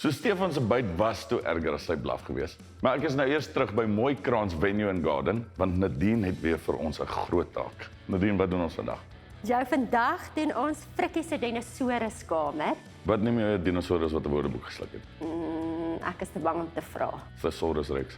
So Stefan se byt was toe erger as sy blaf gewees. Maar ek is nou eers terug by Mooi Kraans Venue and Garden, want Nadine het weer vir ons 'n groot taak. Nadine, wat doen ons vandag? Jou, vandag doen ons Frikkie se dinosouruskamer. Wat neem jy 'n dinosaurus wat 'n woordeboek gesluk het? Ek is te bang om te vra. Thesaurus Rex.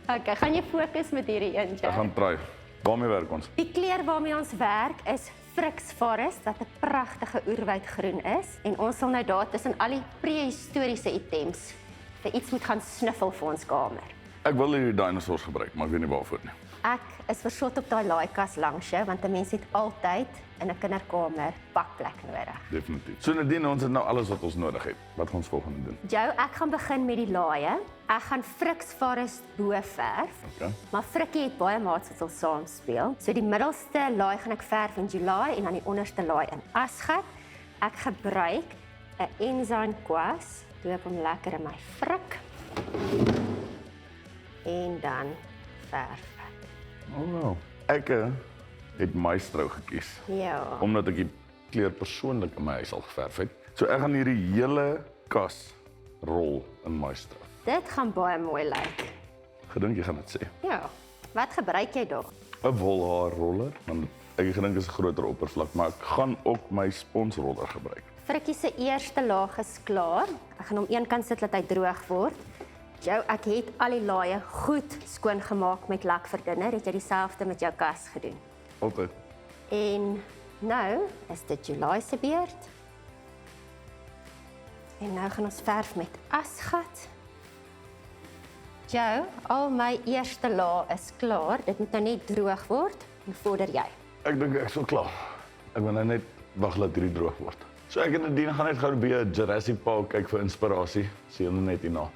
Okay, gaan jy fokus met hierdie een, Ek Jo? gaan try. Waarmee werk ons? Die kleur waarmee ons werk is Friks Forest, wat 'n pragtige oerwoudgroen is. En ons sal nou daar tussen al die prehistoriese items vir iets moet gaan snuffel vir ons kamer. Ek wil hierdie dinosaurs gebruik, maar ek weet nie waarvoor nie. Ek is versot op daai laaikas langs jou, want 'n mens het altyd in 'n kinderkamer bakplek nodig. Definitief. So Nadine, ons het nou alles wat ons nodig het. Wat gaan ons volgende doen? Jo, ek gaan begin met die laaie. Ek gaan Friks Forest bo verf. Okay. Maar Frikkie het baie maats wat sal saam speel. So die middelste laai gaan ek verf in July en dan die onderste laai in Asgat. Ek gebruik 'n enzyme kwas. Doop hom lekker in my frik. En dan verf. Oh wow. Ek het maestro gekies, Ja. omdat ek die kleur persoonlik in my huis al geverf het. So ek gaan hierdie hele kas rol in maestro. Dit gaan baie mooi lyk. Gedink jy gaan dit sê. Ja. Wat gebruik jy daar? 'n Wolhaarroller, want ek het gedink dit is 'n groter oppervlak, maar ek gaan ook my sponsroller gebruik. Frikkie se eerste laag is klaar. Ek gaan hom eenkant sit dat hy droog word. Jo, ek het al die laaie goed skoon gemaak met lakverdunner. Het jy dieselfde met jou kas gedoen? Altyd. En nou is dit July se beurt. En nou gaan ons verf met asgat. Jo, al my eerste laag is klaar. Dit moet nou net droog word en vorder jy. Ek dink ek sou klaar. Ek wil nou net wag dat hierdie droog word. So ek en Nadine gaan net gou by 'n Jurassic Park kyk vir inspirasie. Sien julle net hierna.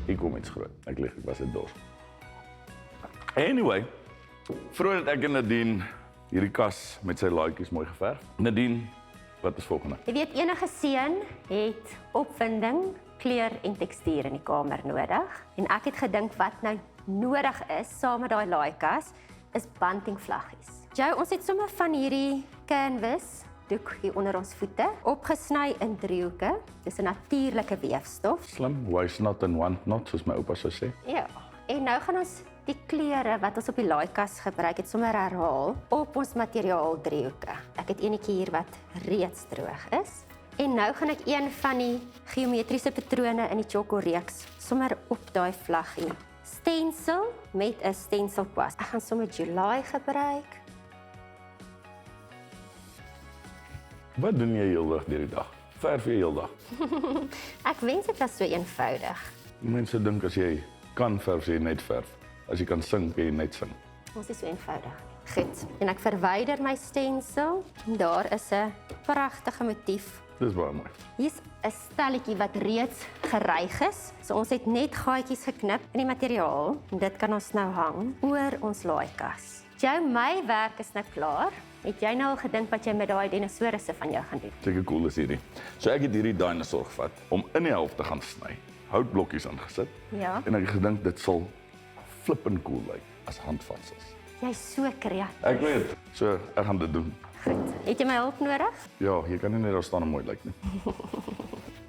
Hier kom iets groot. Ek lieg, ek was net dors. Anyway, vroeër het ek en Nadine hierdie kas met sy laaitjies mooi geverf. Nadine, wat is volgende? Jy weet, enige seun het opwinding, kleur en tekstuur in die kamer nodig. En ek het gedink wat nou nodig is, saam met daai laaikas, is buntingvlaggies. Jo, ons het sommer van hierdie canvas doek hier onder ons voete, opgesny in driehoeke. Dis 'n natuurlike weefstof. Slim, waste not and want not, soos my oupa sou sê. Ja, en nou gaan ons die kleure wat ons op die laaikas gebruik het, sommer herhaal op ons materiaal driehoeke. Ek het enetjie hier wat reeds droog is. En nou gaan ek een van die geometriese patrone in die Tjhoko reeks sommer op daai vlaggie stencil met 'n stencilkwas. Ek gaan sommer July gebruik. Wat doen jy heeldag deur die dag? Verf jy heeldag? Ek wens dit was so eenvoudig. Mense dink as jy kan verf, jy net verf. As jy kan sing, kan jy net sing. Ons is so eenvoudig. Goed, en ek verwyder my stencil. En daar is 'n pragtige motief. Dis baie mooi. Hier's 'n stelletjie wat reeds geryg is. So ons het net gaatjies geknip in die materiaal en dit kan ons nou hang oor ons laaikas. Jo, my werk is nou klaar. Het jy nou al gedink wat jy met daai dinosourusse van jou gaan doen? Seker cool is hierdie. So ek het hierdie dinosaur gevat om in die helfte gaan sny. Houtblokkies ingesit. Ja. En ek het gedink dit sal flippend cool lyk as handvatsels. Jy's so kreatief. Ek weet. So ek gaan dit doen. Goed. Het jy my hulp nodig? Ja, jy kan nie net daar staan en mooi lyk nie.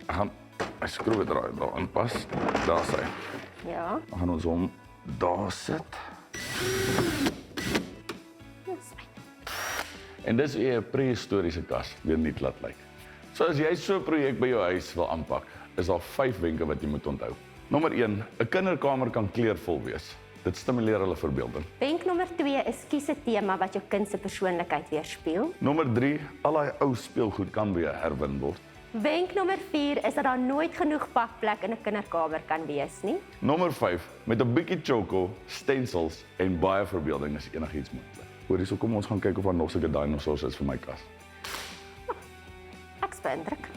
Ek gaan my skroewe draai daar aanpas. Daar sy. Ja. Dan gaan ons hom daar sit. En dis 'n prehistoriese kas, weer nie laat lyk. So as jy so 'n projek by jou huis wil aanpak, is daar 5 wenke wat jy moet onthou. Nommer 1, 'n kinderkamer kan kleurvol wees. Dit stimuleer hulle verbeelding. Wenk nommer 2 is kies 'n tema wat jou kind se persoonlikheid weerspieël. Nommer 3, al daai ou speelgoed kan weer herwin word. Wenk nommer 4 is dat daar nooit genoeg bakplek in 'n kinderkamer kan wees nie. Nommer 5, met 'n bietjie Tjhoko, stencils en baie verbeelding is enigiets moontlik. Hoorie, so kom ons gaan kyk of daar nog sulke dinosaurs is vir my kas. Ek's beïndruk.